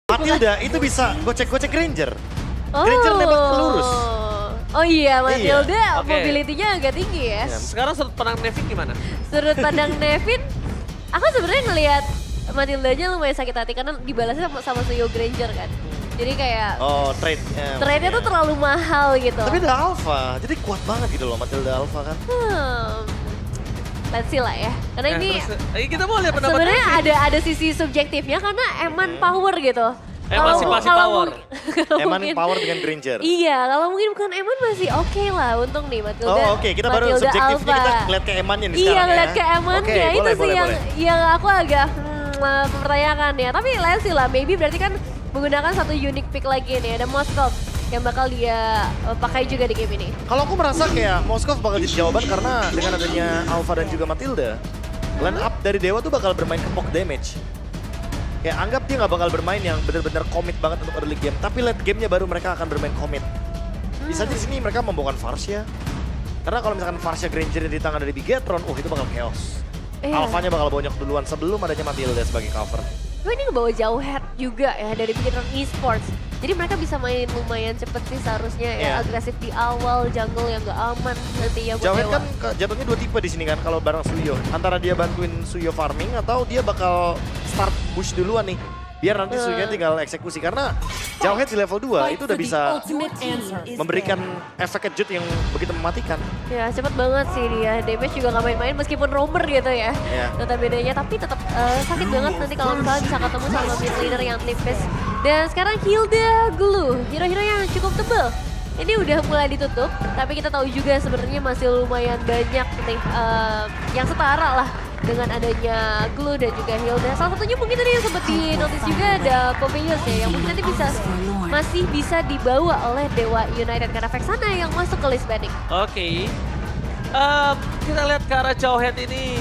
Matilda itu bisa gocek-gocek Granger. Granger nembak lurus. Oh iya, Matilda Iya. Oke. mobility-nya agak tinggi ya. Sekarang sudut pandang Nevin gimana? Sudut pandang Nevin, aku sebenarnya ngelihat Matildanya lumayan sakit hati karena dibalasnya sama Suyo Granger kan. Jadi kayak Oh, trade-nya tuh terlalu mahal gitu. Tapi udah alpha, jadi kuat banget gitu loh Matilda alpha kan. Let's see lah ya. Karena ini Kita mau lihat pendapat sebenarnya Nevin. ada sisi subjektifnya karena Eman power gitu. Emansipasi power. Eman power dengan Granger. Iya, kalau mungkin bukan Eman masih oke lah. Untung nih Matilda. Oh oke, kita baru Matilda subjektifnya Alpha. kita ngeliat ke Emannya nih Iya, sekarang ya. ngeliat ke Emannya. Oke, Itu boleh, sih boleh. yang aku agak mempertanyakan ya. Tapi let's see lah, maybe berarti kan menggunakan satu unique pick lagi nih. Ada Moskov yang bakal dia pakai juga di game ini. Kalau aku merasa kayak Moskov bakal jadi jawaban karena dengan adanya Alpha dan juga Matilda, line up dari Dewa tuh bakal bermain ke poke damage. Kayak anggap dia nggak bakal bermain yang benar-benar komit banget untuk early game, tapi late gamenya baru mereka akan bermain komit. Bisa di sini mereka membawakan Farsia. Karena kalau misalkan Farsia Granger di tangan dari Bigetron, itu bakal chaos. Iya. Alphanya bakal bonyok duluan sebelum adanya Matilda sebagai cover. Tapi ini ngebawa jauh head juga ya dari Bigetron Esports. Jadi mereka bisa main lumayan cepet sih seharusnya ya. Iya. Agresif di awal, jungle yang gak aman nantinya buat Jauhead Dewa. kan jatuhnya dua tipe di sini kan kalau bareng Suyo. Antara dia bantuin Suyo farming atau dia bakal start push duluan nih. Biar nanti Suyo tinggal eksekusi. Karena Jauhead di level 2 itu udah bisa memberikan efek kejut yang begitu mematikan. Ya cepet banget sih dia, damage juga gak main-main meskipun roamer gitu ya. Iya. Notabene-nya, tapi tetap sakit banget nanti kalau misalnya bisa ketemu sama mid laner yang tipis. Dan sekarang Hilda Glue, hero-hero yang cukup tebal. Ini udah mulai ditutup, tapi kita tahu juga sebenarnya masih lumayan banyak nih yang setara lah dengan adanya Glue dan juga Hilda. Salah satunya mungkin tadi yang sempat di notice juga ada Pompeius ya, yang mungkin nanti masih bisa dibawa oleh Dewa United karena Vexana yang masuk ke list banning. Oke. Kita lihat ke arah Jauhead ini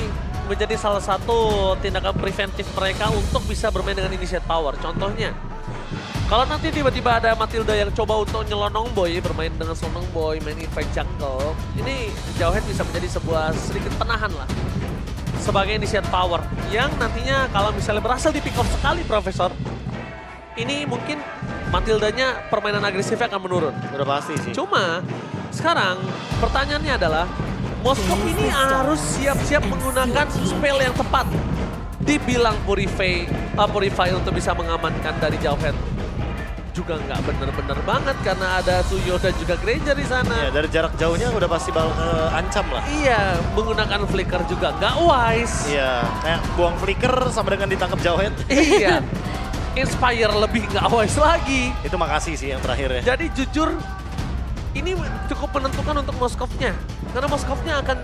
menjadi salah satu tindakan preventif mereka untuk bisa bermain dengan initiate power. Contohnya, kalau nanti tiba-tiba ada Matilda yang coba untuk nyelonong boy, bermain dengan Sonong Boy, main invite jungle, ini Jauhead bisa menjadi sebuah sedikit penahan lah. Sebagai initiate power, yang nantinya kalau misalnya berhasil di pick off sekali Profesor, ini mungkin Matildanya permainan agresifnya akan menurun. Udah pasti sih. Cuma sekarang pertanyaannya adalah Moskov ini harus siap-siap menggunakan spell yang tepat. Dibilang Purify untuk bisa mengamankan dari Jauhead juga nggak bener-bener banget karena ada Suyo dan juga Granger di sana. Ya, dari jarak jauhnya udah pasti bakal ancam lah. Iya, menggunakan flicker juga nggak wise. Iya, kayak buang flicker sama dengan ditangkap Jauhead. Iya, Inspire lebih nggak wise lagi. Itu makasih sih yang terakhir ya. Jadi jujur, ini cukup menentukan untuk Moskovnya. Karena Moskovnya akan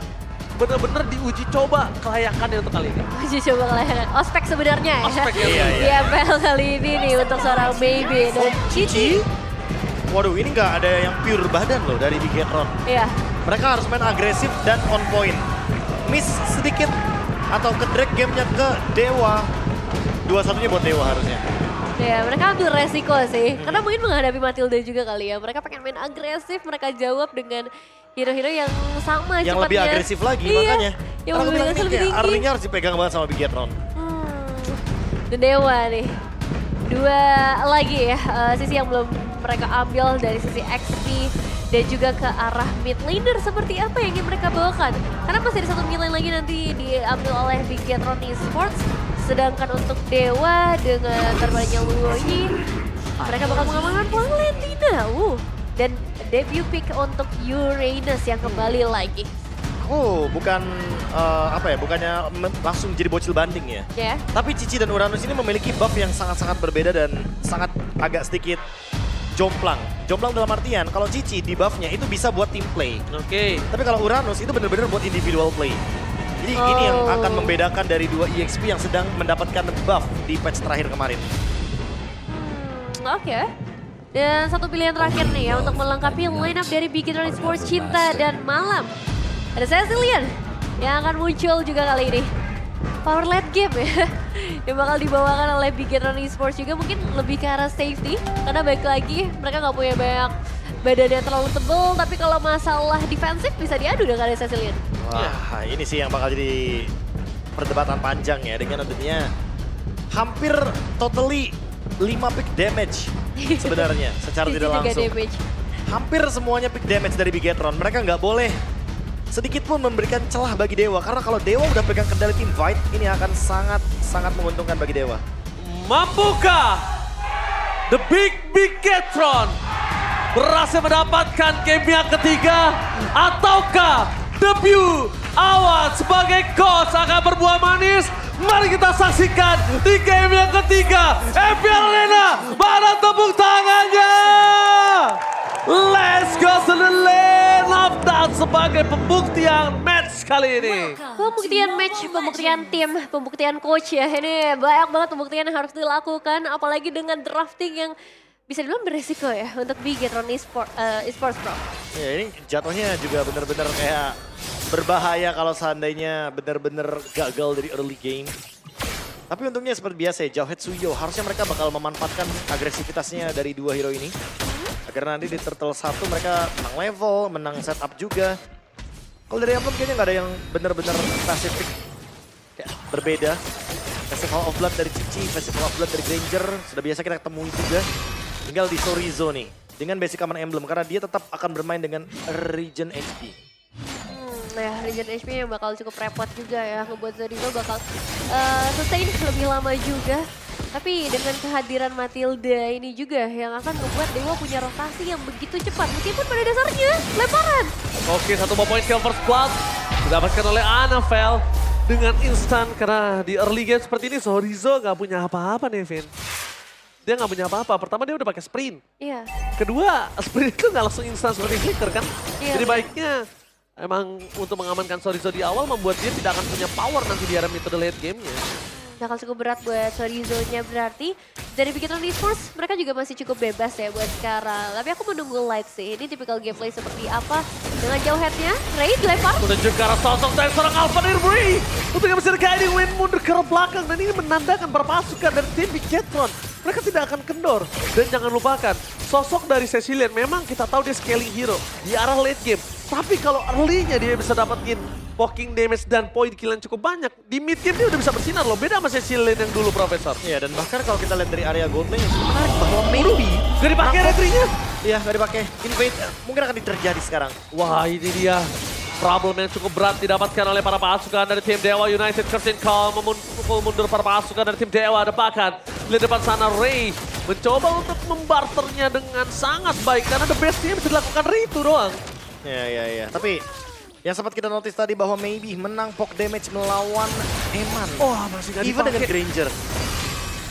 benar-benar diuji coba kelayakannya untuk kali ini. Uji coba kelayakan. Ospek sebenarnya ya. Ospek ya. Iya, Di iya. MPL kali ini nih untuk seorang baby dan Cici. Waduh, ini nggak ada yang pure badan loh dari Bigetron. Iya. Mereka harus main agresif dan on point. Miss sedikit atau ke drag gamenya ke Dewa. 2-1-nya buat Dewa harusnya. Ya, mereka ambil resiko sih. Karena mungkin menghadapi Matilda juga kali ya. Mereka pengen main agresif, mereka jawab dengan hero-hero yang sama Yang cepatnya. lebih agresif lagi Iya, makanya. yang Karena aku lebih bilang agresif ini lebih kayak tinggi. Arlinya harus dipegang banget sama Bigetron. Dan Dewa nih. Dua lagi ya, sisi yang belum mereka ambil dari sisi XP dan juga ke arah mid laner seperti apa yang ingin mereka bawakan. Karena masih ada satu mid lane lagi nanti diambil oleh Bigetron Esports. Sedangkan untuk Dewa dengan terbanyak Luoyi, mereka bakal mengamankan Valentina. Dan debut pick untuk Uranus yang kembali lagi. Aku bukan bukannya langsung jadi bocil banding ya. Ya. Tapi Cici dan Uranus ini memiliki buff yang sangat-sangat berbeda dan sangat agak sedikit jomplang. Jomplang dalam artian kalau Cici di buffnya itu bisa buat team play. Oke. Tapi kalau Uranus itu benar-benar buat individual play. Jadi ini yang akan membedakan dari dua EXP yang sedang mendapatkan buff di patch terakhir kemarin. Oke. Dan satu pilihan terakhir nih ya untuk melengkapi lineup dari Bigetron Esports Cinta dan Malam. Ada Cecilian yang akan muncul juga kali ini. Power late game ya. Yang bakal dibawakan oleh Bigetron Esports juga mungkin lebih ke arah safety. Karena balik lagi mereka nggak punya banyak badan yang terlalu tebal. Tapi kalau masalah defensif bisa diadu dengan ada Cecilian. Wah, ini sih yang bakal jadi perdebatan panjang ya dengan tentunya hampir totally 5 pick damage sebenarnya secara tidak Juga langsung. damage. Hampir semuanya pick damage dari Bigetron. Mereka nggak boleh sedikit pun memberikan celah bagi Dewa. Karena kalau Dewa udah pegang kendali tim fight, ini akan sangat menguntungkan bagi Dewa. Mampukah The Big Bigetron berhasil mendapatkan game yang ketiga? Ataukah debut Awad sebagai coach akan berbuah manis? Mari kita saksikan di game yang ketiga. FPL Arena, mana tepuk tangannya? Let's go to the lane of that sebagai pembuktian match kali ini. Pembuktian match, pembuktian tim, pembuktian coach ya. Ini banyak banget pembuktian yang harus dilakukan. Apalagi dengan drafting yang bisa dibilang beresiko ya untuk Bigetron Esports Pro. Ya ini jatuhnya juga benar-benar kayak berbahaya kalau seandainya benar-benar gagal dari early game. Tapi untungnya seperti biasa ya, Jauhead Suyo harusnya mereka bakal memanfaatkan agresivitasnya dari dua hero ini. Agar nanti di Turtle 1 mereka menang level, menang setup juga. Kalau dari Emblem kayaknya nggak ada yang benar-benar spesifik kayak berbeda. Festival of Blood dari Cici, Festival of Blood dari Granger, sudah biasa kita temui juga. Tinggal di Sorizo nih, dengan basic common emblem, karena dia tetap akan bermain dengan Regen HP. Nah, Regen HP yang bakal cukup repot juga ya, ngebuat Sorizo bakal sustain lebih lama juga. Tapi dengan kehadiran Matilda ini juga yang akan membuat Dewa punya rotasi yang begitu cepat. Meskipun pada dasarnya lemparan. Oke, satu poin kill first blood didapatkan oleh Anavel dengan instan. Karena di early game seperti ini Sorizo nggak punya apa-apa nih, Vin. Dia nggak punya apa-apa. Pertama dia udah pakai sprint. Iya. Kedua, sprint itu nggak langsung instan seperti flicker kan. Iya, Jadi baiknya emang untuk mengamankan Sorizo di awal membuat dia tidak akan punya power nanti di arah mid to the late game-nya. Bakal cukup berat buat Sorizo-nya berarti. Dari Bigetron Esports mereka juga masih cukup bebas ya buat sekarang. Tapi aku menunggu live sih. Ini tipikal gameplay seperti apa. Dengan jauh headnya, Ray dilempar. Menuju ke arah sosok dari seorang Alpha Nirbury. Untuk yang bisa guiding win mundur ke arah belakang. Dan ini menandakan para pasukan dari tim Bigetron. Mereka tidak akan kendor. Dan jangan lupakan, sosok dari Cecilian memang kita tahu dia scaling hero di arah late game. Tapi kalau early-nya dia bisa dapetin poking damage dan point kill yang cukup banyak. Di mid game dia udah bisa bersinar loh. Beda sama Cecilian yang dulu, Profesor. Iya, dan bahkan kalau kita lihat dari area gold lane yang cukup menarik bahwa maybe Gak dipakai retry-nya. Iya, nggak dipakai. Invade mungkin akan terjadi sekarang. Wah, ini dia. Problem yang cukup berat didapatkan oleh para pasukan dari tim Dewa United. Curtain Call memukul mundur para pasukan dari tim Dewa. Bahkan di depan sana Ray mencoba untuk membarternya dengan sangat baik. Karena the best-nya bisa dilakukan Ray itu doang. Iya. Tapi yang sempat kita notice tadi bahwa maybe menang poke damage melawan Eman. Wah, masih gak Even dengan dipakai. Granger.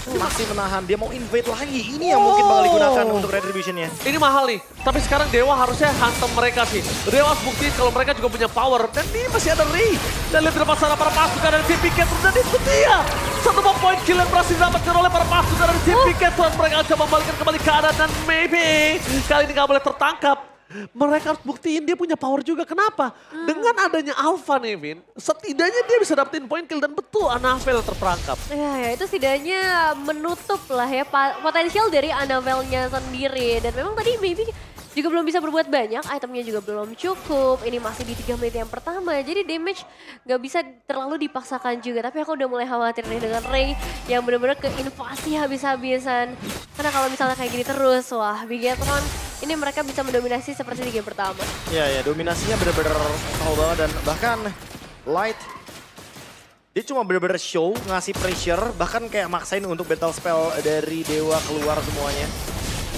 Masih menahan, dia mau invade lagi. Ini yang mungkin bakal digunakan untuk retribution-nya. Ini mahal nih, tapi sekarang Dewa harusnya hantam mereka sih. Dewa harus buktiin kalau mereka juga punya power. Dan ini masih ada Ray. Dan lihat di depan sana para pasukan dari tim Bigetron. Dan itu dia. Satu poin kill yang berhasil didapatkan oleh para pasukan dari tim Bigetron. Mereka coba membalikkan kembali keadaan dan maybe kali ini nggak boleh tertangkap. Mereka harus buktiin dia punya power juga. Kenapa? Dengan adanya Alpha nih, Vin, setidaknya dia bisa dapetin point kill dan betul Anavel yang terperangkap. Ya itu setidaknya menutup lah ya potensial dari Anavelnya sendiri. Dan memang tadi maybe juga belum bisa berbuat banyak, itemnya juga belum cukup. Ini masih di 3 menit yang pertama, jadi damage nggak bisa terlalu dipaksakan juga. Tapi aku udah mulai khawatir nih dengan Ray yang benar-benar keinvasi habis-habisan. Karena kalau misalnya kayak gini terus, wah Bigetron ini mereka bisa mendominasi seperti di game pertama. Iya, dominasinya benar-benar tahu banget. Dan bahkan Light, dia cuma benar-benar show, ngasih pressure, bahkan kayak maksain untuk battle spell dari Dewa keluar semuanya.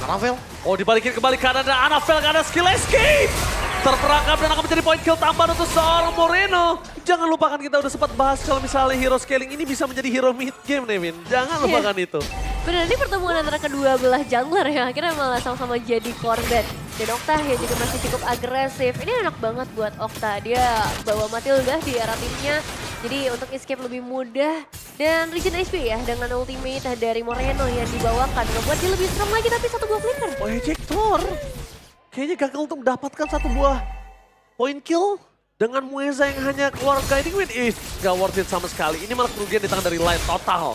Anavel. Oh, dibalikin kembali kanan dan Anavel gak ada skill escape. Terperangkap dan akan menjadi point kill tambahan untuk seorang Moreno. Jangan lupakan kita udah sempat bahas kalau misalnya hero scaling ini bisa menjadi hero mid game, Nevin. Jangan lupakan itu. Benar, ini pertemuan antara kedua belah jungler yang akhirnya malah sama-sama jadi korban. Dan Okta ya juga masih cukup agresif. Ini enak banget buat Okta. Dia bawa Matilda di arah timnya. Jadi untuk escape lebih mudah. Dan Regen HP ya dengan ultimate dari Moreno yang dibawakan. Membuat dia lebih strong lagi tapi satu buah flicker. Oh, Ejector. Kayaknya gagal untuk mendapatkan satu buah point kill. Dengan Mueza yang hanya keluar guiding win. Gak worth it sama sekali. Ini malah kerugian di tangan dari Light total.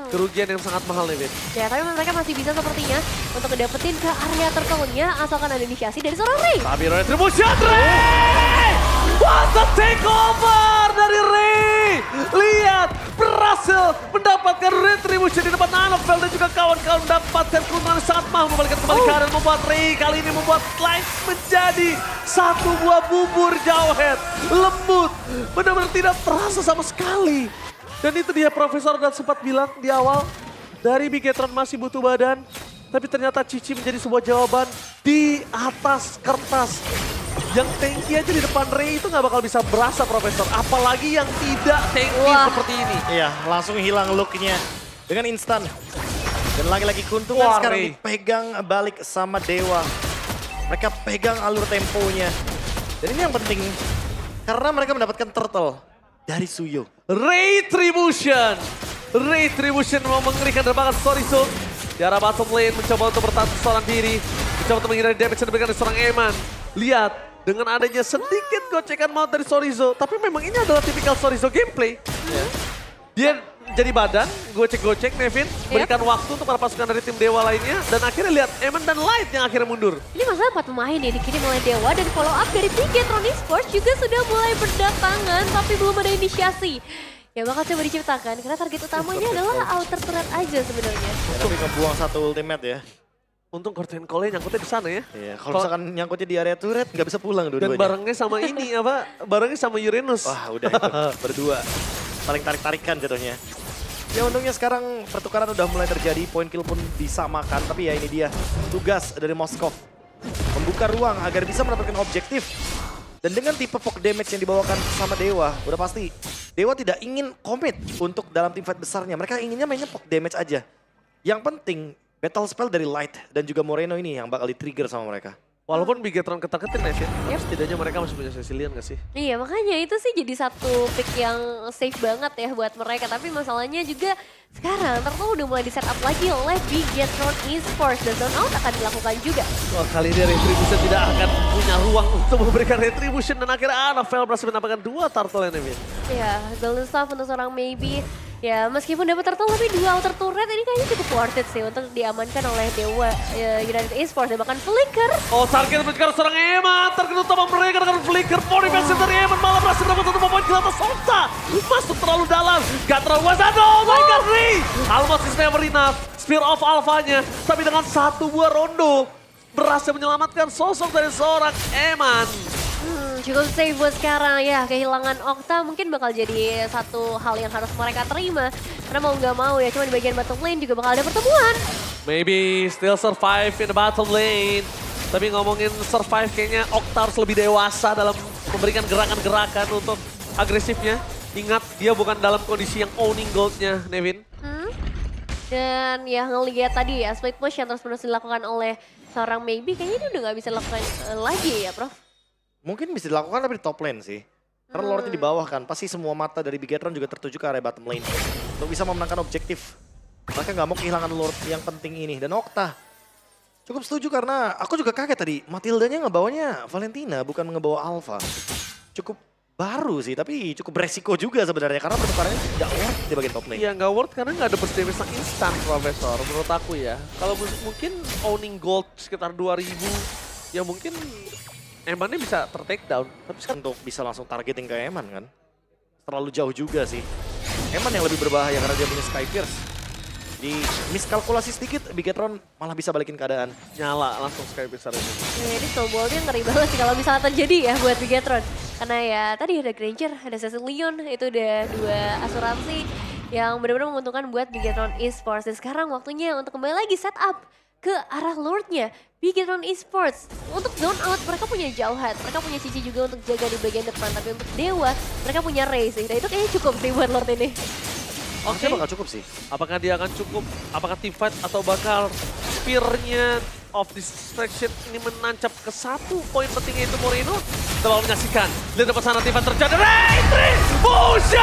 Kerugian yang sangat mahal nih, Vin. Ya, tapi mereka masih bisa sepertinya untuk dapetin ke area turtle-nya asalkan ada inisiasi dari seorang Ray. Tapi Retribution Ray! What the takeover dari Ray! Lihat, berhasil mendapatkan retribution di depan Anovel dan juga kawan-kawan mendapatkan keuntungan sangat mahal membalikan kembali keadaan membuat Ray kali ini membuat Light menjadi satu buah bubur Jawhead. Lembut, benar-benar tidak terasa sama sekali. Dan itu dia Profesor dan sempat bilang di awal, dari Bigetron masih butuh badan, tapi ternyata Cici menjadi sebuah jawaban di atas kertas. Yang tanky aja di depan Ray itu nggak bakal bisa berasa Profesor, apalagi yang tidak tanky seperti ini. Iya, langsung hilang look-nya dengan instan. Dan lagi-lagi keuntungan sekarang dipegang balik sama Dewa. Mereka pegang alur temponya. Dan ini yang penting, karena mereka mendapatkan turtle dari Suyo. Retribution mau mengerikan derbakan Sorizo. Di arah bottom lane mencoba untuk bertahan seorang diri. Mencoba untuk menghindari damage yang diberikan dari seorang Eman. Lihat, dengan adanya sedikit gocekan maut dari Sorizo. Tapi memang ini adalah tipikal Sorizo gameplay. Dia jadi badan, gocek-gocek Nevin. Berikan waktu untuk para pasukan dari tim Dewa lainnya. Dan akhirnya lihat Eman dan Light yang akhirnya mundur. Ini masalah 4 pemain ya, dikirim oleh Dewa dan follow up dari Bigetron Esports juga sudah mulai berdatangan. Tapi belum ada inisiasi. Ya bakal coba diciptakan karena target utamanya adalah outer turret aja sebenarnya. Ya, tapi ngebuang satu ultimate ya. Untung Curtain Call-nya nyangkutnya di sana ya. Iya, kalau misalkan nyangkutnya di area turret nggak bisa pulang dua-duanya. Dan barengnya sama ini apa? Barengnya sama Uranus. Wah udah itu berdua. Saling tarik-tarikan jatuhnya. Ya untungnya sekarang pertukaran udah mulai terjadi, poin kill pun disamakan. Tapi ya ini dia tugas dari Moskov. Membuka ruang agar bisa mendapatkan objektif. Dan dengan tipe poke damage yang dibawakan sama Dewa, udah pasti Dewa tidak ingin komit untuk dalam tim fight besarnya. Mereka inginnya mainnya poke damage aja. Yang penting battle spell dari Light dan juga Moreno ini yang bakal di-trigger sama mereka. Walaupun Bigetron ketar-ketir Nevin, setidaknya mereka masih punya Cecilian gak sih? Iya makanya itu sih jadi satu pick yang safe banget ya buat mereka. Tapi masalahnya juga sekarang Turtle udah mulai di-setup lagi oleh Bigetron Esports. Dan zone out akan dilakukan juga. Wah kali ini Retribution tidak akan punya ruang untuk memberikan Retribution. Dan akhirnya Anovel berhasil mendapatkan 2 turtle ya Nevin. Iya, Golden Staff untuk seorang Maybe. Ya meskipun dapat turtle tapi 2 outer turret ini kayaknya cukup worth it sih untuk diamankan oleh Dewa United Esports dan bahkan Flicker. Oh target menunjukkan seorang Eman, target utama mereka dengan Flicker. Body passive dari Eman malah berhasil dapat 1 poin kill atas Okta. Masuk terlalu dalam, gak terlalu wasado, oh my god Ray. Almost is never enough, Spear of Alpha-nya. Tapi dengan 1 buah rondo berhasil menyelamatkan sosok dari seorang Eman. Cukup safe buat sekarang ya, kehilangan Okta mungkin bakal jadi satu hal yang harus mereka terima. Karena mau nggak mau ya, cuma di bagian bottom lane juga bakal ada pertemuan. Maybe still survive in the bottom lane. Tapi ngomongin survive kayaknya Okta harus lebih dewasa dalam memberikan gerakan-gerakan untuk agresifnya. Ingat dia bukan dalam kondisi yang owning goldnya Nevin. Dan ya ngelihat tadi ya, split push yang terus-menerus dilakukan oleh seorang Maybe kayaknya dia udah nggak bisa lakukan lagi ya Prof. Mungkin bisa dilakukan tapi di top lane sih. Karena Lordnya di bawah kan, pasti semua mata dari Bigetron juga tertuju ke area bottom lane. Untuk bisa memenangkan objektif. Mereka nggak mau kehilangan Lord yang penting ini. Dan Okta, cukup setuju karena aku juga kaget tadi. Matildanya ngebawanya Valentina, bukan ngebawa Alpha. Cukup baru sih, tapi cukup beresiko juga sebenarnya. Karena pertukarannya tidak worth di bagian top lane. Iya nggak worth karena nggak ada burst damage yang instan Profesor, menurut aku ya. Kalau mungkin owning gold sekitar 2000, ya mungkin Emannya bisa ter-take down, tapi sekarang untuk bisa langsung targeting ke Eman kan. Terlalu jauh juga sih. Eman yang lebih berbahaya karena dia punya Sky Pierce. Di miskalkulasi sedikit, Bigetron malah bisa balikin keadaan. Nyala langsung Sky Pierce ini. Ya, ini snowballnya ngeri banget sih kalau misalnya terjadi ya buat Bigetron. Karena ya tadi ada Granger, ada Cecilion, itu udah 2 asuransi yang benar-benar menguntungkan buat Bigetron Esports. Dan sekarang waktunya untuk kembali lagi setup ke arah Lordnya. Bigetron Esports, untuk zone out mereka punya Jawhead, mereka punya Cici juga untuk jaga di bagian depan. Tapi untuk Dewa, mereka punya Ray sih. Nah itu kayaknya cukup sih buat Lord ini. Oke, bakal cukup sih. Apakah dia akan cukup, apakah team fight atau bakal spear-nya of distraction ini menancap ke 1 poin pentingnya itu Moreno? Kita bakal menyaksikan. Lihat depan sana team fight terjadi. Retribution!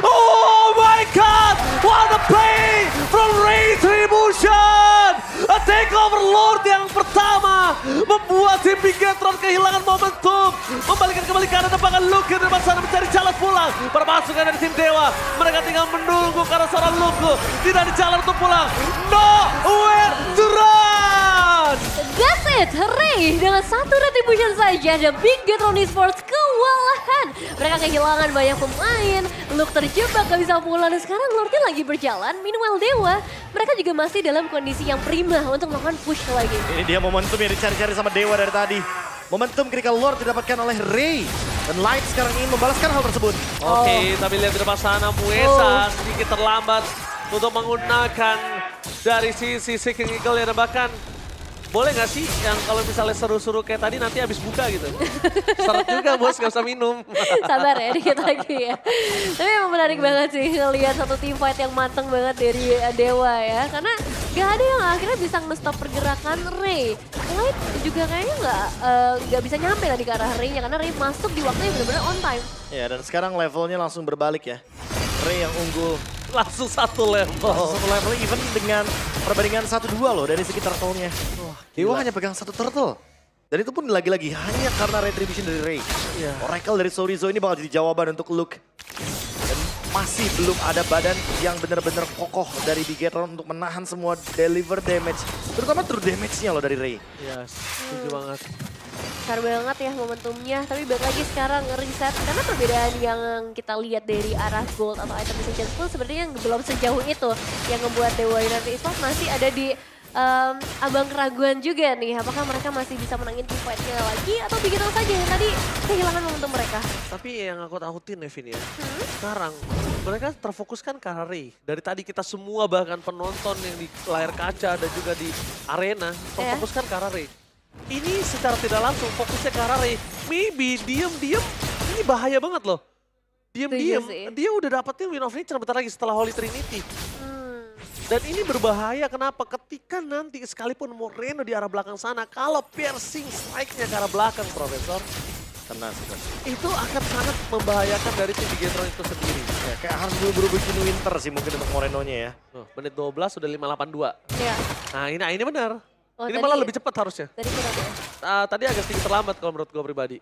Oh my god! What a play from Retribution! A takeover Lord yang pertama membuat tim Bigetron kehilangan momentum. Membalikan kembali ke arah depan Luke di depan sana mencari jalan pulang. Para pasukan dari tim Dewa, mereka tinggal menunggu karena seorang Luke tidak di jalan untuk pulang. Nowhere to run! That's it, Ray dengan satu retribution saja dan Big Getron Esports kewalahan. Mereka kehilangan banyak pemain, Luke terjebak gak bisa pulang dan sekarang Lordnya lagi berjalan. Meanwhile Dewa, mereka juga masih dalam kondisi yang prima untuk melakukan push lagi. Ini dia momentum yang dicari-cari sama Dewa dari tadi. Momentum ketika Lord didapatkan oleh Ray. Dan Light sekarang ingin membalaskan hal tersebut. Oke, tapi lihat di depan sana Muesa sedikit terlambat untuk menggunakan dari sisi Seeking Eagle ya, dan bahkan boleh nggak sih yang kalau misalnya seru-seru kayak tadi nanti habis buka gitu. Seret juga bos, nggak usah minum. Sabar ya, dikit lagi ya. Tapi emang menarik banget sih ngelihat satu team fight yang mateng banget dari Dewa ya. Karena gak ada yang akhirnya bisa nge-stop pergerakan Ray. Light juga kayaknya nggak bisa nyampe tadi ke arah Ray-nya karena Ray masuk di waktu yang benar-benar on time. Ya, dan sekarang levelnya langsung berbalik ya. Ray yang unggul. Langsung satu level. Satu level even dengan perbandingan 1-2 loh dari segi turtle-nya. Dewa hanya pegang satu turtle. Dan itu pun lagi-lagi hanya karena retribution dari Ray. Oracle dari Sorizo ini bakal jadi jawaban untuk Luke. Dan masih belum ada badan yang benar-benar kokoh dari Bigetron untuk menahan semua deliver damage. Terutama true damage-nya loh dari Ray. Iya, setuju banget. Besar banget ya momentumnya, tapi balik lagi sekarang reset. Karena perbedaan yang kita lihat dari arah gold atau item essentials pun sebenarnya belum sejauh itu. Yang membuat Dewa United Esports masih ada di abang keraguan juga nih. Apakah mereka masih bisa menangin team fight-nya lagi atau begitu saja yang tadi kehilangan momentum mereka. Tapi yang aku takutin Nevin ya, sekarang mereka terfokuskan ke arah Ray. Dari tadi kita semua bahkan penonton yang di layar kaca dan juga di arena terfokuskan ke arah Ray. Ini secara tidak langsung fokusnya ke arah Ray. Maybe diem-diem ini bahaya banget loh. Diem-diem dia udah dapetin Win of Nature bentar lagi setelah Holy Trinity. Dan ini berbahaya kenapa? Ketika nanti sekalipun Moreno di arah belakang sana, kalau piercing strike-nya ke arah belakang Profesor, Kena sih. itu akan sangat membahayakan dari tim Bigetron itu sendiri. Ya, kayak harus buru-buru bikin Winter sih mungkin untuk Morenonya ya. Menit 12 sudah 582. Iya. Nah ini benar. Oh, ini tadi- malah lebih cepat harusnya. Tadi kurang ya. Tadi agak sedikit terlambat kalau menurut gue pribadi.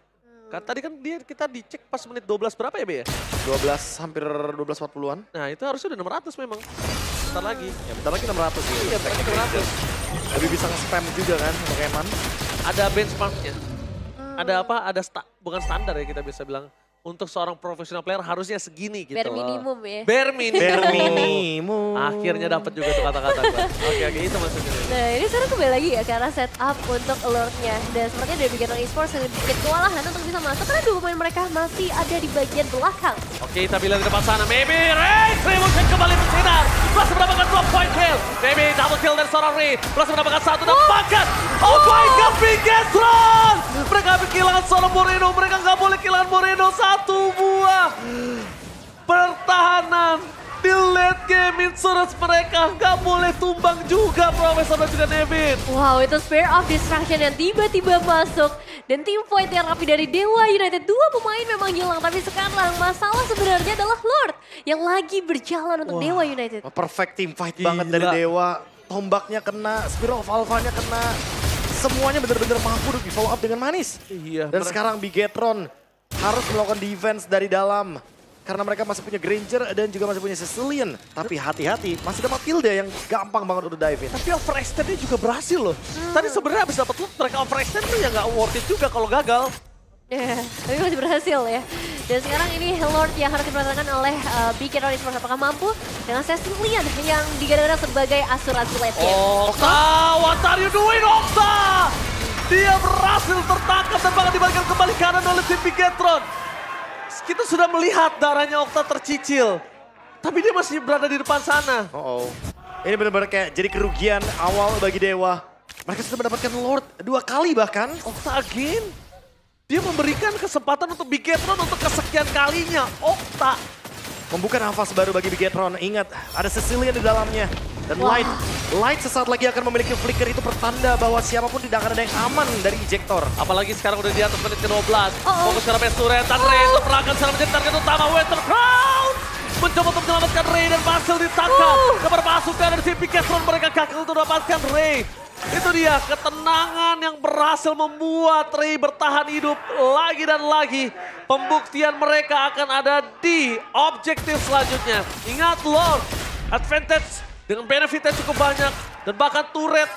Kan tadi kan kita dicek pas menit 12 berapa ya Be ya? 12 hampir 12.40-an. Nah itu harusnya udah 600 memang. Bentar lagi. Ya bentar lagi 600 ya. Iya bentar lagi 600. Lebih bisa nge-spam juga kan pakai Eman. Ada benchmarknya. Ada apa? Ada bukan standar ya kita bisa bilang. Untuk seorang profesional player harusnya segini gitu Bare loh. minimum ya. Bare minimum. Bare minimum. Akhirnya dapat juga tuh kata-kata gue. Oke, itu maksudnya. Nah ini sekarang kembali lagi ya ke arah setup untuk Lord-nya. Dan sepertinya dari Bigetron Esports sedikit kewalahan untuk bisa masuk karena dua pemain mereka masih ada di bagian belakang. Oke, tapi lihat di depan sana. Maybe Ray Revolution kembali bersinar. Plus mendapatkan 2 point kill. Maybe double kill dari seorang Ray. Plus mendapatkan 1 dapatkan. Oh my god, Bigetron! Mereka kehilangan seorang Moreno. Mereka nggak boleh kehilangan Moreno. 1 buah pertahanan di late game insurance mereka. Nggak boleh tumbang juga Profesor dan juga Nevin. Wow, itu Spear of Destruction yang tiba-tiba masuk. Dan tim fight yang rapi dari Dewa United. Dua pemain memang hilang, tapi sekarang masalah sebenarnya adalah Lord yang lagi berjalan untuk Dewa United. Perfect team fight Gila. banget dari Dewa. Tombaknya kena, Spiral of Alpha-nya kena. Semuanya benar-benar mampu untuk di follow up dengan manis. Iya. Dan sekarang Bigetron harus melakukan defense dari dalam. Karena mereka masih punya Granger dan juga masih punya Sicilian. Tapi hati-hati, masih ada Matilda yang gampang banget untuk dive in. Tapi overextend-nya juga berhasil loh. Tadi sebenarnya habis dapat loot mereka overextend tuh ya nggak worth it juga kalau gagal. Ya, tapi masih berhasil ya. Dan sekarang ini Lord yang harus diperhatikan oleh Bigetron Esports. Apakah mampu dengan Sicilian yang digadang-gadang sebagai asuransi late game. Okta, what are you doing Okta? Dia berhasil tertangkap dan bahkan dibagikan kembali kanan oleh tim Bigetron. Kita sudah melihat darahnya Okta tercicil. Tapi dia masih berada di depan sana. Ini benar-benar kayak jadi kerugian awal bagi Dewa. Mereka sudah mendapatkan Lord 2 kali bahkan. Okta again. Dia memberikan kesempatan untuk Bigetron untuk kesekian kalinya. Okta. Membuka nafas baru bagi Bigetron. Ingat, ada Sicilian di dalamnya. Dan Light sesaat lagi akan memiliki flicker, itu pertanda bahwa siapapun tidak akan ada yang aman dari ejector. Apalagi sekarang udah di atas menit ke-12. Fokus ke arah best turret. Dan Ray itu perangkat sekarang menjadi target utama. Western Crown mencoba untuk menyelamatkan Ray dan berhasil ditangkap. Kepada pasukan dari si Bigetron, mereka gagal untuk mendapatkan Ray. Itu dia ketenangan yang berhasil membuat Ray bertahan hidup lagi dan lagi. Pembuktian mereka akan ada di objektif selanjutnya. Ingat Lord, advantage dengan benefitnya cukup banyak. Dan bahkan turret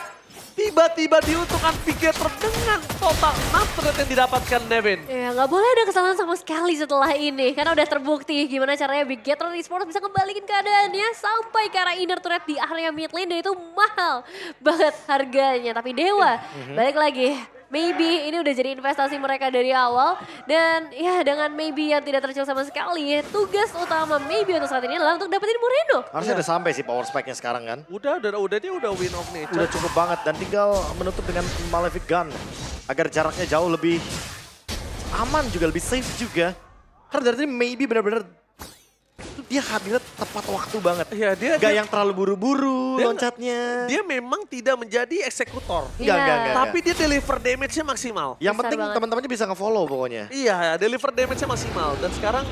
tiba-tiba diuntungkan Bigetron dengan total 6 turret yang didapatkan Nevin. Ya nggak boleh ada kesalahan sama sekali setelah ini. Karena udah terbukti gimana caranya Bigetron Esports bisa kembaliin keadaannya sampai ke arah inner turret di area mid lane. Dan itu mahal banget harganya. Tapi Dewa balik lagi. Maybe ini udah jadi investasi mereka dari awal. Dan ya dengan maybe yang tidak tercil sama sekali. Tugas utama maybe untuk saat ini adalah untuk dapetin Moreno. Harusnya udah sampai sih power spike-nya sekarang kan. Udah dia udah win of nature. Udah cukup banget dan tinggal menutup dengan Malefic Gun. Agar jaraknya jauh lebih aman juga, lebih safe juga. Karena dari tadi maybe benar-benar dia hadir tepat waktu banget. Iya, Gak yang terlalu buru-buru loncatnya. Dia memang tidak menjadi eksekutor. Enggak. Tapi dia deliver damage-nya maksimal. Yang Besar penting banget. teman-temannya bisa nge-follow pokoknya. Iya, deliver damage-nya maksimal. Dan sekarang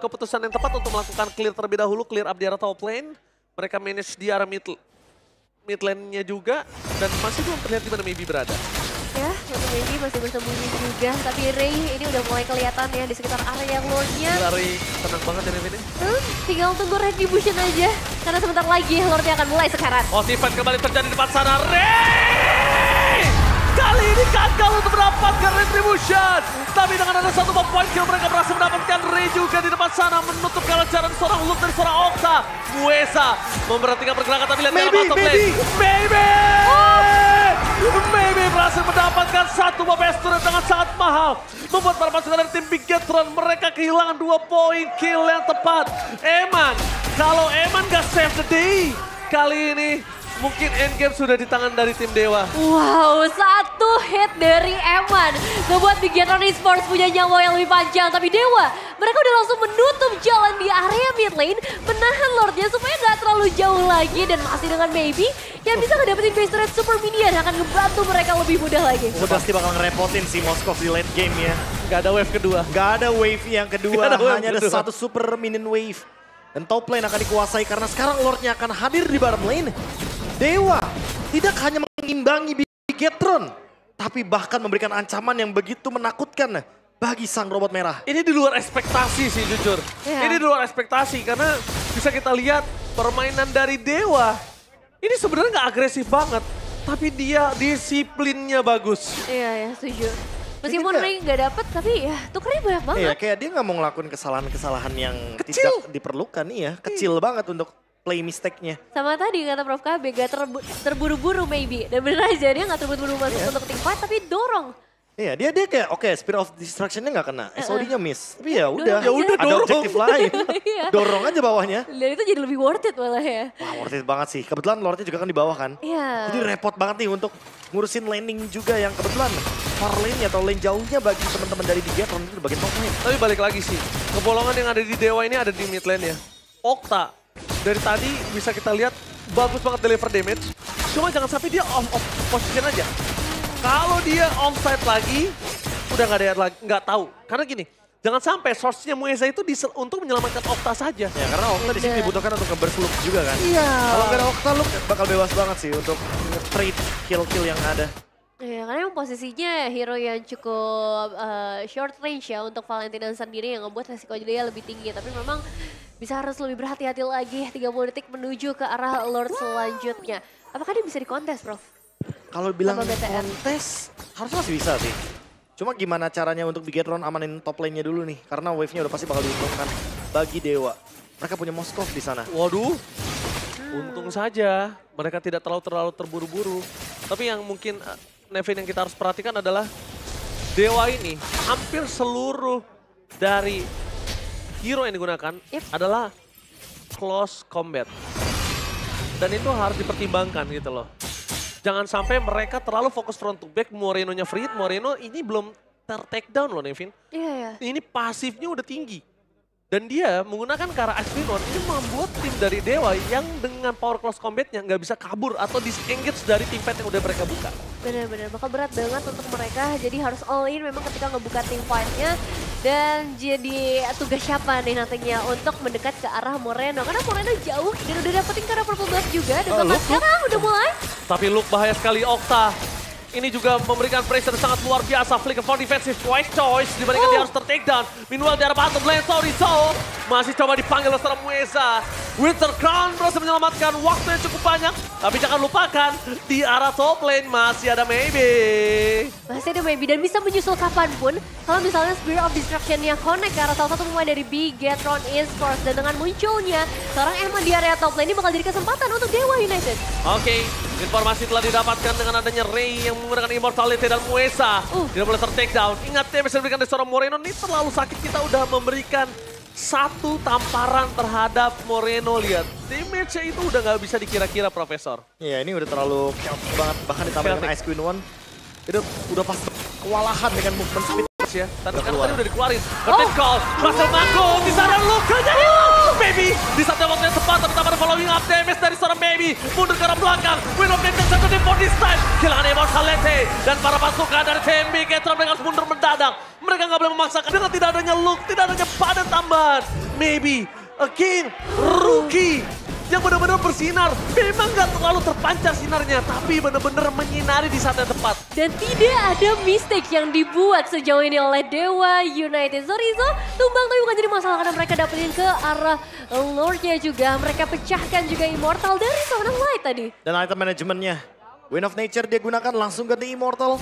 keputusan yang tepat untuk melakukan clear terlebih dahulu, clear up di arah top lane. Mereka manage di arah mid lane-nya juga. Dan masih belum terlihat di mana Maybe berada. Ya, untuk Maybe masih bersembunyi juga. Tapi Ray ini udah mulai kelihatan ya di sekitar area Lordnya. Lari tenang banget ya Nevin. Tinggal tunggu retribution aja. Karena sebentar lagi Lordnya akan mulai sekarang. Oh, event kembali terjadi di depan sana. Ray! Kali ini gagal untuk mendapatkan retribution. Tapi dengan ada satu point kill mereka berhasil mendapatkan Ray juga di depan sana. Menutup kelancaran seorang Luke dari seorang Okta. Muesa memperhatikan pergerakan tapi lihat dalam top lane. Maybe berhasil mendapatkan satu best turret dengan sangat mahal. Membuat para pasukan dari tim Bigetron mereka kehilangan 2 poin kill yang tepat. Eman, kalau Eman gak save the day, kali ini mungkin endgame sudah di tangan dari tim Dewa. Wow, satu hit dari Eman. Ngebuat Bigetron Esports punya nyawa yang lebih panjang. Tapi Dewa, mereka udah langsung menutup jalan di area mid lane. Menahan Lordnya supaya nggak terlalu jauh lagi. Dan masih dengan Maybe yang bisa ngedapetin base turret super minion. Akan ngebantu mereka lebih mudah lagi. Pasti bakal ngerepotin si Moskov di late game ya. Gak ada wave kedua. Gak ada wave yang kedua, Gak ada wave hanya ada kedua. satu super minion wave. Dan top lane akan dikuasai karena sekarang Lordnya akan hadir di bottom lane. Dewa tidak hanya mengimbangi Bigetron, tapi bahkan memberikan ancaman yang begitu menakutkan bagi sang robot merah. Ini di luar ekspektasi sih jujur. Iya. Ini di luar ekspektasi karena bisa kita lihat permainan dari Dewa. Ini sebenarnya nggak agresif banget, tapi dia disiplinnya bagus. Iya, ya setuju. Meskipun Jadi Ray nggak dapet, tapi ya tukernya banyak banget. Iya, kayak dia nggak mau ngelakuin kesalahan-kesalahan yang Kecil. tidak diperlukan, iya. Kecil banget untuk play mistake-nya. Sama tadi kata Prof KB, gak terburu-buru maybe. Dan bener aja dia gak terburu-buru masuk untuk tim fight, tapi dorong. Iya, dia kayak oke, Spear of Destruction-nya nggak kena, SOD-nya miss. Tapi ya udah, Ya udah, ada dorong. objektif lain. Iya. Dorong aja bawahnya. Dan itu jadi lebih worth it malah ya. Wah, worth it banget sih. Kebetulan Lordnya juga kan di bawah kan. Iya. Jadi repot banget nih untuk ngurusin laning juga yang kebetulan far lane-nya atau lane jauhnya bagi teman-teman dari Bigetron itu bagian top lane. Tapi balik lagi sih, kebolongan yang ada di Dewa ini ada di mid lane ya. Okta, dari tadi bisa kita lihat bagus banget deliver damage. Cuma jangan sampai dia off position aja. Kalau dia onside lagi, udah nggak ada lagi, nggak tahu. Karena gini, jangan sampai source-nya Mueza itu untuk menyelamatkan Okta saja. Ya karena Okta di sini Udah. dibutuhkan untuk nge-burst loop juga kan. Iya. Kalau nggak ada Okta lu bakal bebas banget sih untuk trade kill-kill yang ada. Iya, karena emang posisinya hero yang cukup short range ya untuk Valentina sendiri yang ngebuat resiko dia lebih tinggi. Tapi memang bisa harus lebih berhati-hati lagi 30 detik menuju ke arah Lord selanjutnya. Apakah dia bisa dikontes, Prof? Kalau bilang Sama BTR. kontes, harusnya masih bisa sih. Cuma gimana caranya untuk Bigetron amanin top lane-nya dulu nih. Karena wave-nya udah pasti bakal diuntungkan bagi Dewa. Mereka punya Moskov di sana. Waduh, untung saja mereka tidak terlalu terburu-buru. Tapi yang mungkin Nevin yang kita harus perhatikan adalah Dewa ini hampir seluruh dari hero yang digunakan adalah close combat. Dan itu harus dipertimbangkan gitu loh. Jangan sampai mereka terlalu fokus front to back, Moreno-nya free hit. Moreno ini belum ter-take down loh Nevin. Iya, ya. Ini pasifnya udah tinggi. Dan dia menggunakan Kara Ice Pinon ini membuat tim dari Dewa yang dengan power close combatnya nggak bisa kabur atau disengage dari tim fight yang udah mereka buka. Benar-benar bakal berat banget untuk mereka, jadi harus all in memang ketika ngebuka tim fight-nya. Dan jadi tugas siapa nih nantinya untuk mendekat ke arah Moreno, karena Moreno jauh dan udah dapetin Kara Purple Blast juga. Dan bahkan sekarang udah mulai. Tapi Luke bahaya sekali, Okta. Ini juga memberikan pressure sangat luar biasa. Flicker for defensive choice dibandingkan dia harus ter-take down. Meanwhile di arah bottom lane, sorry so. Masih coba dipanggil oleh seorang Mueza. Winter Crown berhasil menyelamatkan waktu yang cukup banyak. Tapi jangan lupakan, di arah top lane masih ada Maybe. Masih ada Maybe dan bisa menyusul kapanpun. Kalau misalnya Spirit of Destruction-nya connect ke arah salah satu pemain dari Bigetron Esports. Dan dengan munculnya seorang Emma di area top lane ini bakal jadi kesempatan untuk Dewa United. Oke, informasi telah didapatkan dengan adanya Ray yang menggunakan Immortality dan Muesa. Tidak boleh ter-take down. Ingat damage yang diberikan dari seorang Moreno ini terlalu sakit. Kita udah memberikan satu tamparan terhadap Moreno. Lihat, damage-nya itu udah nggak bisa dikira-kira, Profesor. Iya, ini udah terlalu chaotic banget. Bahkan ditambah dengan Ice Queen One. Itu udah pas kewalahan dengan movement speed. Ya, tadi udah dikeluarin. Curtain call, Russell Mako, di sana Luka jadi Maybe di saat yang waktu yang tepat, tapi tak ada following up damage dari seorang Maybe. Mundur ke arah belakang, Window Maker satu di for this time. Kehilangan Immortality dan para pasukan dari tim Bigetron dengan mundur mendadak. Mereka nggak boleh memaksakan dengan tidak adanya look, tidak adanya padan tambahan. Maybe, a king, rookie yang benar-benar bersinar. Memang nggak terlalu terpancar sinarnya, tapi benar-benar menyinari di saat yang tepat. Dan tidak ada mistake yang dibuat sejauh ini oleh Dewa United. Zorizo tumbang tapi bukan jadi masalah karena mereka dapetin ke arah Lordnya juga. Mereka pecahkan juga Immortal dari seorang Light tadi. Dan item manajemennya, Wind of Nature dia gunakan langsung ganti Immortal.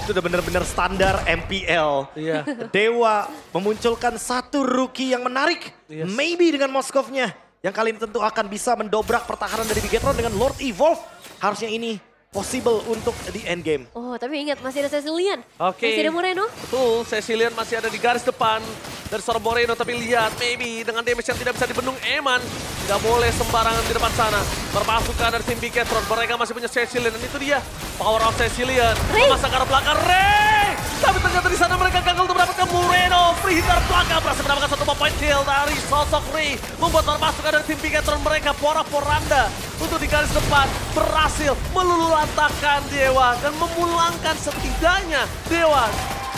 Itu udah benar-benar standar MPL. Iya. Dewa memunculkan satu rookie yang menarik. Yes. Maybe dengan Moskovnya. Yang kali ini tentu akan bisa mendobrak pertahanan dari Bigetron dengan Lord Evolve. Harusnya ini possible untuk di endgame. Oh, tapi ingat masih ada Cecilian. Oke. Masih ada Moreno. Betul, Cecilian masih ada di garis depan dari seorang Moreno. Tapi lihat, Maybe dengan damage yang tidak bisa dibendung Eman. Tidak boleh sembarangan di depan sana. Berpasukan dari tim Bigetron, mereka masih punya Cecilian. Dan itu dia, power of Cecilian. Memasang ke arah belakang, Ray! Tapi ternyata di sana mereka gagal untuk mendapatkan Moreno. Free hitter belakang berhasil mendapatkan satu point kill dari sosok Ray. Membuat para pasukan dari tim Bigetron mereka porak-poranda untuk di garis depan. Berhasil melululantakkan Dewa dan memulangkan setidaknya Dewa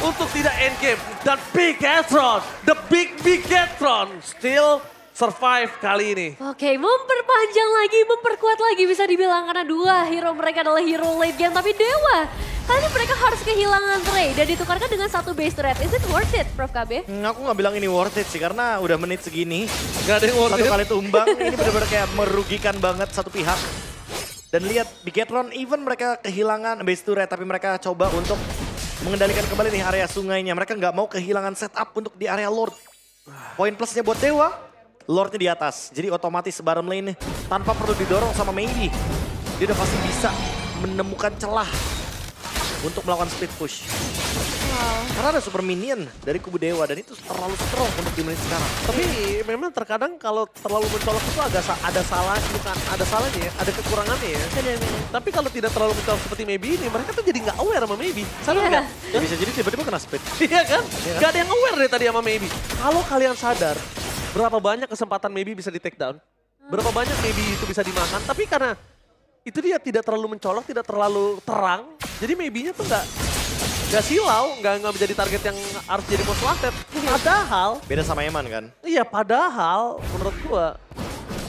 untuk tidak endgame. Dan Bigetron, the big Bigetron still survive kali ini. Oke, memperpanjang lagi, memperkuat lagi bisa dibilang karena dua hero mereka adalah hero late game. Tapi Dewa, kali ini mereka harus kehilangan Ray dan ditukarkan dengan satu base threat. Is it worth it, Prof KB? Aku nggak bilang ini worth it sih, karena udah menit segini. Gak ada yang worth Satu it. kali tumbang, ini benar-benar kayak merugikan banget satu pihak. Dan lihat, Bigetron even mereka kehilangan base turret, tapi mereka coba untuk mengendalikan kembali nih area sungainya. Mereka nggak mau kehilangan setup untuk di area Lord. Poin plusnya buat Dewa, Lordnya di atas. Jadi otomatis bottom lane tanpa perlu didorong sama Maybe. Dia udah pasti bisa menemukan celah untuk melakukan split push. Wow. Karena ada super minion dari kubu Dewa dan itu terlalu strong untuk di menit sekarang. Tapi memang terkadang kalau terlalu mencolok itu ada salah, bukan ada salahnya ya, ada kekurangannya ya. Benar-benar. Tapi kalau tidak terlalu mencolok seperti Maybe ini, mereka tuh jadi nggak aware sama Maybe. Sadar Iya. nggak? Ya bisa jadi tiba-tiba kena split. Iya kan? Gak ada yang aware dari tadi sama Maybe. Kalau kalian sadar, berapa banyak kesempatan Maybe bisa di take down, berapa banyak Maybe itu bisa dimakan, tapi karena itu dia tidak terlalu mencolok, tidak terlalu terang, jadi Maybe-nya tuh nggak silau, nggak menjadi target yang harus jadi most wanted. Padahal, Beda sama Eman kan? iya padahal menurut gua,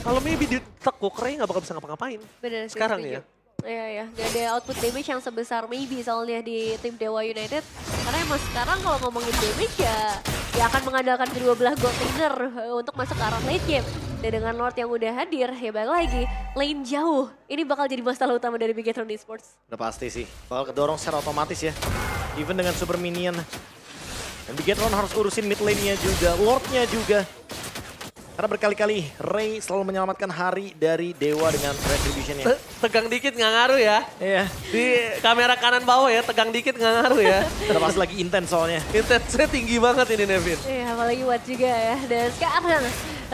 kalau Maybe ditekuk, Ray nggak bakal bisa ngapa-ngapain. Benar sih, Sekarang setuju. ya. Iya, ya. Gak ada output damage yang sebesar Maybe soalnya di tim Dewa United. Karena emang sekarang kalau ngomongin damage ya akan mengandalkan kedua belah gold laner untuk masuk ke arah late game. Dan dengan Lord yang udah hadir, ya balik lagi, lane jauh. Ini bakal jadi masalah utama dari Bigetron Esports. Udah pasti sih, bakal kedorong secara otomatis ya. Even dengan super minion. Dan Bigetron harus urusin mid lane-nya juga, Lord-nya juga. Karena berkali-kali Ray selalu menyelamatkan hari dari Dewa dengan retribution-nya. Tegang dikit nggak ngaruh ya. Iya, Di kamera kanan bawah ya, tegang dikit nggak ngaruh ya. udah pasti lagi intens soalnya. Intensnya tinggi banget ini Nevin. Iya, apalagi Watt juga ya. Dan sekarang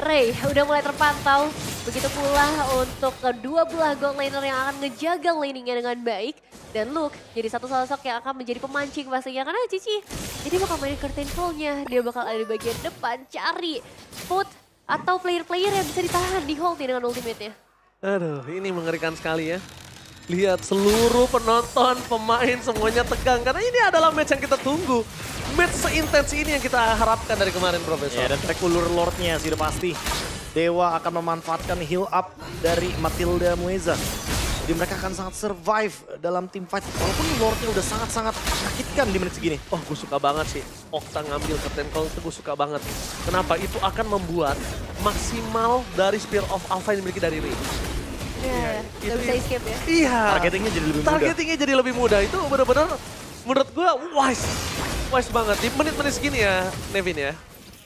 Ray udah mulai terpantau. Begitu pula untuk kedua belah gold laner yang akan ngejaga laningnya dengan baik. Dan Luke jadi satu sosok yang akan menjadi pemancing pastinya. Karena Cici, ini bakal main curtain call-nya. Dia bakal ada di bagian depan, cari foot atau player-player yang bisa ditahan di hold dengan ultimate-nya. Aduh, ini mengerikan sekali ya. Lihat seluruh penonton, pemain semuanya tegang. Karena ini adalah match yang kita tunggu. Match seintens ini yang kita harapkan dari kemarin, Profesor. Ya, dan track ulur Lord-nya sih udah pasti. Dewa akan memanfaatkan heal up dari Matilda Mueza. Jadi mereka akan sangat survive dalam team fight. Walaupun Lord-nya udah sangat-sangat menyakitkan di menit segini. Oh, gue suka banget sih. Okta ngambil Captain Cold itu gue suka banget. Kenapa? Itu akan membuat maksimal dari Spear of Alpha yang dimiliki dari Ray. Iya, nggak bisa escape ya. Iya. Targetingnya jadi lebih mudah. Targetingnya jadi lebih mudah. Itu benar-benar menurut gue wise. Wise banget di menit-menit segini ya, Nevin ya.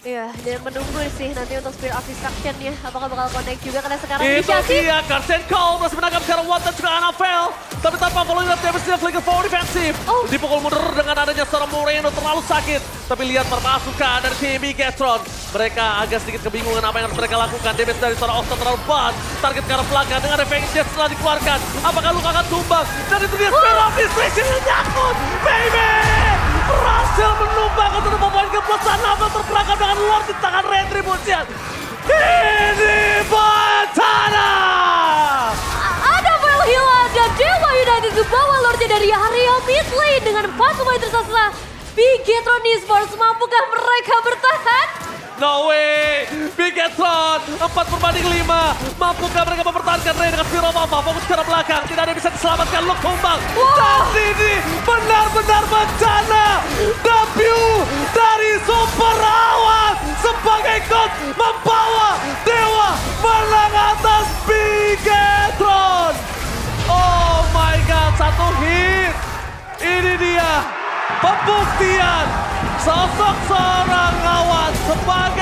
Iya, dan menunggu sih nanti untuk Spear of Destruction-nya. Apakah bakal connect juga karena sekarang Itu inisiasi. dia, Captain Cold masih menangkap sekarang One Touch juga Anafel. Tapi tanpa following up damage-nya Flicker forward defensif. Oh. Dipukul mundur dengan adanya seorang Moreno terlalu sakit. Tapi lihat permasukan dari tim Bigetron. Mereka agak sedikit kebingungan apa yang harus mereka lakukan. Damage dari seorang Okta terlalu berat. Target ke arah belakang dengan efek jet setelah dikeluarkan. Apakah luka akan tumbang? Dan itu dia Spear of Destruction yang nyangkut. Baby! Berhasil menumbang untuk poin kepuasan Navel terperangkap dengan Lord di tangan Retribution. Ini bencana! Ada Valhalla dan Dewa United ke bawah Lordnya dari area mid lane dengan 4 pemain tersisa. Bigetron Esports, mampukah mereka bertahan? No way! Bigetron 4/5. Mampukah mereka mempertahankan Ray dengan Spear of Alpha? Fokus ke arah belakang. Tidak ada yang bisa diselamatkan. Luke tumbang. Dan ini benar-benar bencana. Debut dari Super Awan sebagai coach membawa Dewa menang atas Bigetron. Oh my god, satu hit. Ini dia pembuktian sosok seorang Awan sebagai